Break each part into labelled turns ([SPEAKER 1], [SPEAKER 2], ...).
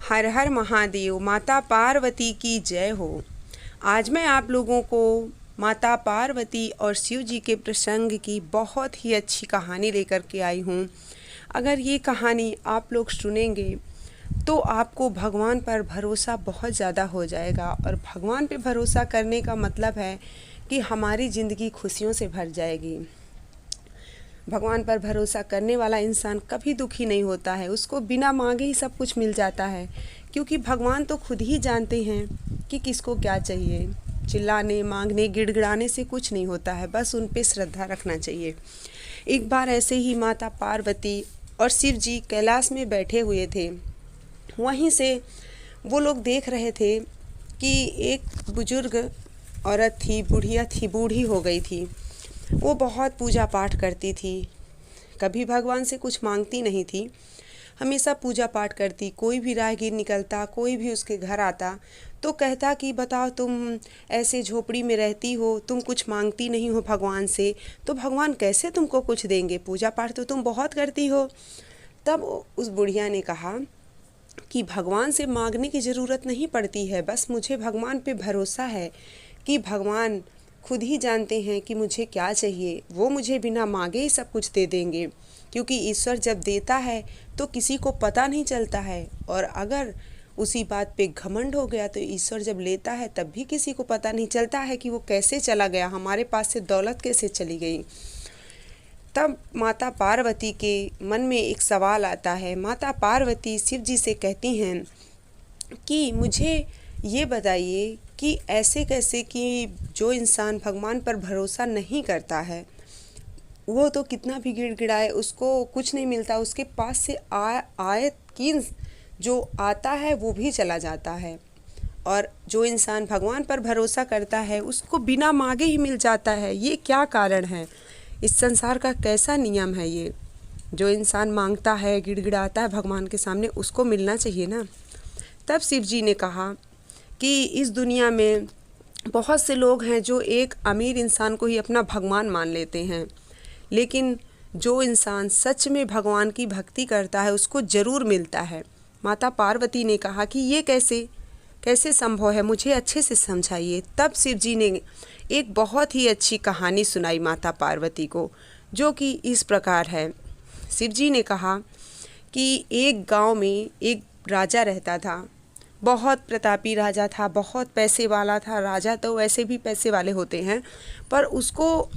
[SPEAKER 1] हर हर महादेव, माता पार्वती की जय हो। आज मैं आप लोगों को माता पार्वती और शिव जी के प्रसंग की बहुत ही अच्छी कहानी लेकर के आई हूँ। अगर ये कहानी आप लोग सुनेंगे तो आपको भगवान पर भरोसा बहुत ज़्यादा हो जाएगा। और भगवान पे भरोसा करने का मतलब है कि हमारी ज़िंदगी खुशियों से भर जाएगी। भगवान पर भरोसा करने वाला इंसान कभी दुखी नहीं होता है, उसको बिना मांगे ही सब कुछ मिल जाता है, क्योंकि भगवान तो खुद ही जानते हैं कि किसको क्या चाहिए। चिल्लाने, मांगने, गिड़गिड़ाने से कुछ नहीं होता है, बस उन पे श्रद्धा रखना चाहिए। एक बार ऐसे ही माता पार्वती और शिव जी कैलाश में बैठे हुए थे। वहीं से वो लोग देख रहे थे कि एक बुजुर्ग औरत थी, बुढ़िया थी, बूढ़ी हो गई थी। वो बहुत पूजा पाठ करती थी, कभी भगवान से कुछ मांगती नहीं थी, हमेशा पूजा पाठ करती। कोई भी राहगीर निकलता, कोई भी उसके घर आता तो कहता कि बताओ, तुम ऐसे झोपड़ी में रहती हो, तुम कुछ मांगती नहीं हो भगवान से, तो भगवान कैसे तुमको कुछ देंगे? पूजा पाठ तो तुम बहुत करती हो। तब उस बुढ़िया ने कहा कि भगवान से मांगने की ज़रूरत नहीं पड़ती है, बस मुझे भगवान पे भरोसा है कि भगवान खुद ही जानते हैं कि मुझे क्या चाहिए। वो मुझे बिना मांगे ही सब कुछ दे देंगे, क्योंकि ईश्वर जब देता है तो किसी को पता नहीं चलता है, और अगर उसी बात पे घमंड हो गया तो ईश्वर जब लेता है तब भी किसी को पता नहीं चलता है कि वो कैसे चला गया, हमारे पास से दौलत कैसे चली गई। तब माता पार्वती के मन में एक सवाल आता है। माता पार्वती शिव जी से कहती हैं कि मुझे ये बताइए कि ऐसे कैसे कि जो इंसान भगवान पर भरोसा नहीं करता है, वो तो कितना भी गिड़गिड़ाए उसको कुछ नहीं मिलता, उसके पास से आयत कीन जो आता है वो भी चला जाता है, और जो इंसान भगवान पर भरोसा करता है उसको बिना मांगे ही मिल जाता है। ये क्या कारण है? इस संसार का कैसा नियम है ये? जो इंसान मांगता है, गिड़गिड़ाता है भगवान के सामने, उसको मिलना चाहिए ना। तब शिव जी ने कहा कि इस दुनिया में बहुत से लोग हैं जो एक अमीर इंसान को ही अपना भगवान मान लेते हैं, लेकिन जो इंसान सच में भगवान की भक्ति करता है उसको ज़रूर मिलता है। माता पार्वती ने कहा कि ये कैसे संभव है, मुझे अच्छे से समझाइए। तब शिव जी ने एक बहुत ही अच्छी कहानी सुनाई माता पार्वती को, जो कि इस प्रकार है। शिव जी ने कहा कि एक गांव में एक राजा रहता था, बहुत प्रतापी राजा था, बहुत पैसे वाला था। राजा तो वैसे भी पैसे वाले होते हैं, पर उसको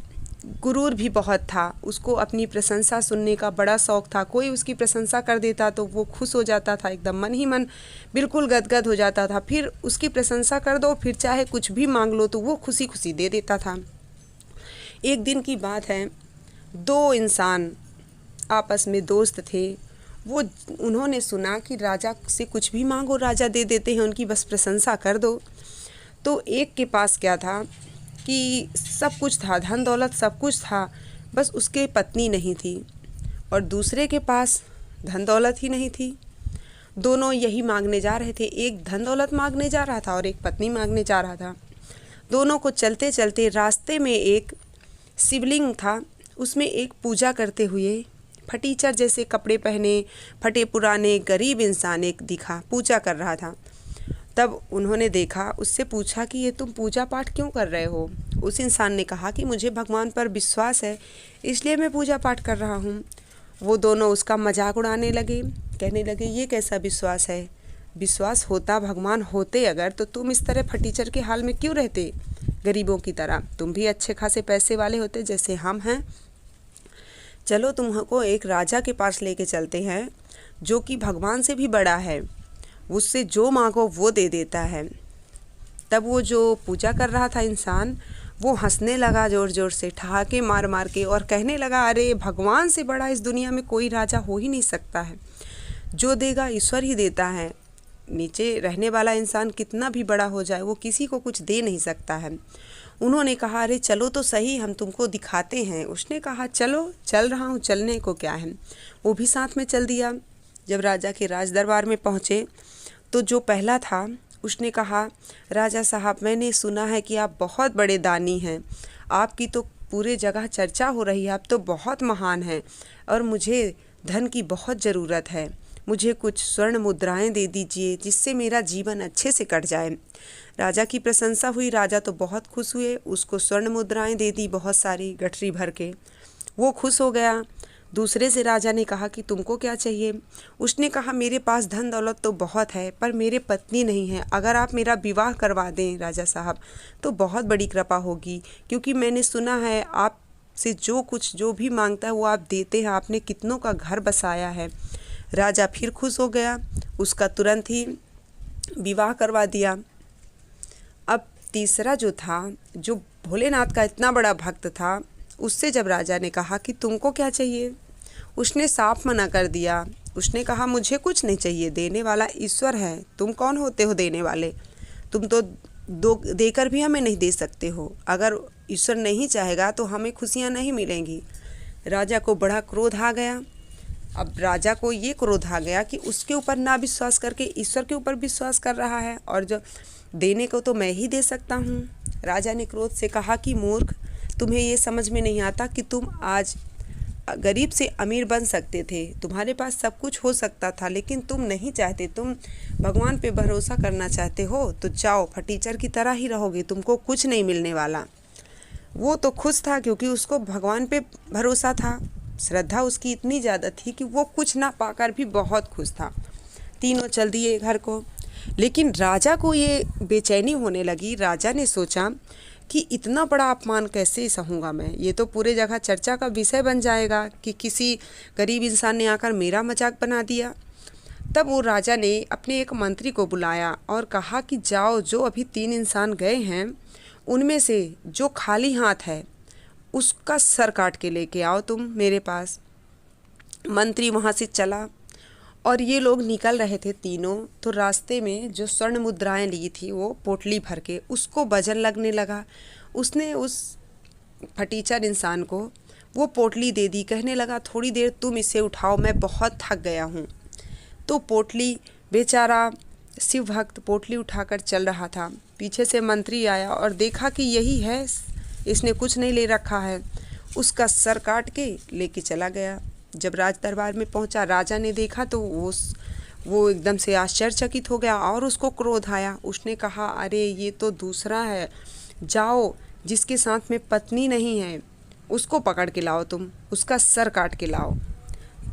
[SPEAKER 1] गुरूर भी बहुत था। उसको अपनी प्रशंसा सुनने का बड़ा शौक़ था। कोई उसकी प्रशंसा कर देता तो वो खुश हो जाता था, एकदम मन ही मन बिल्कुल गदगद हो जाता था। फिर उसकी प्रशंसा कर दो, फिर चाहे कुछ भी मांग लो तो वो खुशी खुशी दे देता था। एक दिन की बात है, दो इंसान आपस में दोस्त थे। उन्होंने सुना कि राजा से कुछ भी मांगो राजा दे देते हैं, उनकी बस प्रशंसा कर दो। तो एक के पास क्या था कि सब कुछ था, धन दौलत सब कुछ था, बस उसके पत्नी नहीं थी, और दूसरे के पास धन दौलत ही नहीं थी। दोनों यही मांगने जा रहे थे, एक धन दौलत मांगने जा रहा था और एक पत्नी मांगने जा रहा था। दोनों को चलते चलते रास्ते में एक शिवलिंग था, उसमें एक पूजा करते हुए फटीचर जैसे कपड़े पहने, फटे पुराने गरीब इंसान एक दिखा, पूजा कर रहा था। तब उन्होंने देखा, उससे पूछा कि ये तुम पूजा पाठ क्यों कर रहे हो? उस इंसान ने कहा कि मुझे भगवान पर विश्वास है, इसलिए मैं पूजा पाठ कर रहा हूँ। वो दोनों उसका मजाक उड़ाने लगे, कहने लगे ये कैसा विश्वास है? विश्वास होता, भगवान होते अगर, तो तुम इस तरह फटीचर के हाल में क्यों रहते, गरीबों की तरह? तुम भी अच्छे खासे पैसे वाले होते जैसे हम हैं। चलो तुमको एक राजा के पास लेके चलते हैं, जो कि भगवान से भी बड़ा है, उससे जो मांगो वो दे देता है। तब वो जो पूजा कर रहा था इंसान, वो हंसने लगा ज़ोर ज़ोर से, ठहाके मार मार के, और कहने लगा अरे भगवान से बड़ा इस दुनिया में कोई राजा हो ही नहीं सकता है, जो देगा ईश्वर ही देता है। नीचे रहने वाला इंसान कितना भी बड़ा हो जाए वो किसी को कुछ दे नहीं सकता है। उन्होंने कहा अरे चलो तो सही, हम तुमको दिखाते हैं। उसने कहा चलो, चल रहा हूँ, चलने को क्या है। वो भी साथ में चल दिया। जब राजा के राज दरबार में पहुँचे तो जो पहला था उसने कहा राजा साहब, मैंने सुना है कि आप बहुत बड़े दानी हैं, आपकी तो पूरे जगह चर्चा हो रही है, आप तो बहुत महान हैं, और मुझे धन की बहुत ज़रूरत है, मुझे कुछ स्वर्ण मुद्राएं दे दीजिए जिससे मेरा जीवन अच्छे से कट जाए। राजा की प्रशंसा हुई। राजा तो बहुत खुश हुए, उसको स्वर्ण मुद्राएं दे दी बहुत सारी गठरी भर के। वो खुश हो गया। दूसरे से राजा ने कहा कि तुमको क्या चाहिए? उसने कहा मेरे पास धन दौलत तो बहुत है पर मेरे पत्नी नहीं है। अगर आप मेरा विवाह करवा दें राजा साहब तो बहुत बड़ी कृपा होगी, क्योंकि मैंने सुना है आप से जो भी मांगता है वो आप देते हैं। आपने कितनों का घर बसाया है। राजा फिर खुश हो गया, उसका तुरंत ही विवाह करवा दिया। अब तीसरा जो था, जो भोलेनाथ का इतना बड़ा भक्त था, उससे जब राजा ने कहा कि तुमको क्या चाहिए, उसने साफ मना कर दिया। उसने कहा मुझे कुछ नहीं चाहिए, देने वाला ईश्वर है, तुम कौन होते हो देने वाले? तुम तो देकर भी हमें नहीं दे सकते हो। अगर ईश्वर नहीं चाहेगा तो हमें खुशियाँ नहीं मिलेंगी। राजा को बड़ा क्रोध आ गया। अब राजा को ये क्रोध आ गया कि उसके ऊपर ना विश्वास करके ईश्वर के ऊपर विश्वास कर रहा है, और जो देने को तो मैं ही दे सकता हूँ। राजा ने क्रोध से कहा कि मूर्ख, तुम्हें ये समझ में नहीं आता कि तुम आज गरीब से अमीर बन सकते थे, तुम्हारे पास सब कुछ हो सकता था, लेकिन तुम नहीं चाहते, तुम भगवान पे भरोसा करना चाहते हो, तो जाओ फटीचर की तरह ही रहोगे, तुमको कुछ नहीं मिलने वाला। वो तो खुश था क्योंकि उसको भगवान पे भरोसा था, श्रद्धा उसकी इतनी ज़्यादा थी कि वो कुछ ना पाकर भी बहुत खुश था। तीनों चल दिए घर को। लेकिन राजा को ये बेचैनी होने लगी। राजा ने सोचा कि इतना बड़ा अपमान कैसे सहूँगा मैं, ये तो पूरे जगह चर्चा का विषय बन जाएगा कि किसी गरीब इंसान ने आकर मेरा मजाक बना दिया। तब वो राजा ने अपने एक मंत्री को बुलाया और कहा कि जाओ, जो अभी 3 इंसान गए हैं उनमें से जो खाली हाथ है उसका सर काट के लेके आओ तुम मेरे पास। मंत्री वहाँ से चला और ये लोग निकल रहे थे तीनों, तो रास्ते में जो स्वर्ण मुद्राएं ली थी वो पोटली भर के उसको वजन लगने लगा। उसने उस फटीचर इंसान को वो पोटली दे दी, कहने लगा थोड़ी देर तुम इसे उठाओ, मैं बहुत थक गया हूँ। तो पोटली, बेचारा शिव भक्त पोटली उठाकर चल रहा था। पीछे से मंत्री आया और देखा कि यही है, इसने कुछ नहीं ले रखा है, उसका सर काट के लेके चला गया। जब राज दरबार में पहुंचा, राजा ने देखा तो वो एकदम से आश्चर्यचकित हो गया और उसको क्रोध आया। उसने कहा अरे ये तो दूसरा है, जाओ जिसके साथ में पत्नी नहीं है उसको पकड़ के लाओ, तुम उसका सर काट के लाओ।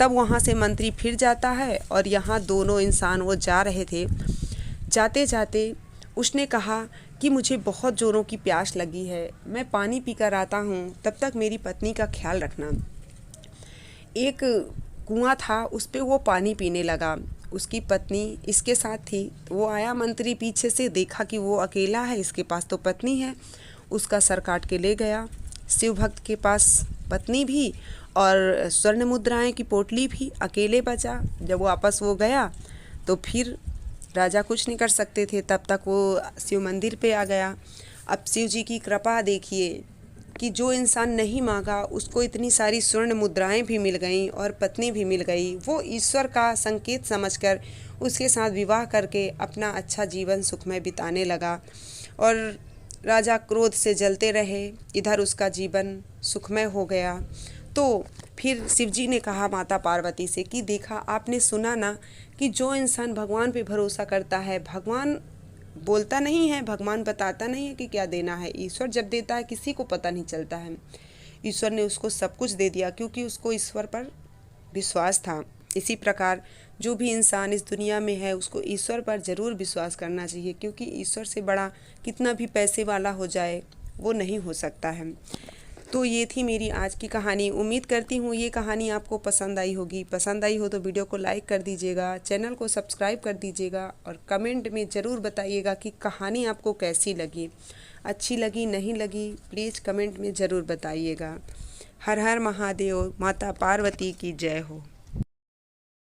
[SPEAKER 1] तब वहाँ से मंत्री फिर जाता है और यहाँ दोनों इंसान वो जा रहे थे। जाते जाते उसने कहा कि मुझे बहुत जोरों की प्यास लगी है, मैं पानी पीकर आता हूँ, तब तक मेरी पत्नी का ख्याल रखना। एक कुआं था, उस पे वो पानी पीने लगा। उसकी पत्नी इसके साथ थी। वो आया, मंत्री पीछे से देखा कि वो अकेला है, इसके पास तो पत्नी है, उसका सर काट के ले गया। शिव भक्त के पास पत्नी भी और स्वर्ण मुद्राएं की पोटली भी, अकेले बचा। जब वो वापस वो गया तो फिर राजा कुछ नहीं कर सकते थे, तब तक वो शिव मंदिर पे आ गया। अब शिव जी की कृपा देखिए कि जो इंसान नहीं मांगा उसको इतनी सारी स्वर्ण मुद्राएं भी मिल गईं और पत्नी भी मिल गई। वो ईश्वर का संकेत समझकर उसके साथ विवाह करके अपना अच्छा जीवन सुखमय बिताने लगा और राजा क्रोध से जलते रहे, इधर उसका जीवन सुखमय हो गया। तो फिर शिवजी ने कहा माता पार्वती से कि देखा, आपने सुना ना कि जो इंसान भगवान पे भरोसा करता है, भगवान बोलता नहीं है, भगवान बताता नहीं है कि क्या देना है, ईश्वर जब देता है किसी को पता नहीं चलता है। ईश्वर ने उसको सब कुछ दे दिया क्योंकि उसको ईश्वर पर विश्वास था। इसी प्रकार जो भी इंसान इस दुनिया में है उसको ईश्वर पर ज़रूर विश्वास करना चाहिए, क्योंकि ईश्वर से बड़ा कितना भी पैसे वाला हो जाए वो नहीं हो सकता है। तो ये थी मेरी आज की कहानी। उम्मीद करती हूँ ये कहानी आपको पसंद आई होगी। पसंद आई हो तो वीडियो को लाइक कर दीजिएगा, चैनल को सब्सक्राइब कर दीजिएगा और कमेंट में ज़रूर बताइएगा कि कहानी आपको कैसी लगी, अच्छी लगी नहीं लगी, प्लीज़ कमेंट में ज़रूर बताइएगा। हर हर महादेव, माता पार्वती की जय हो।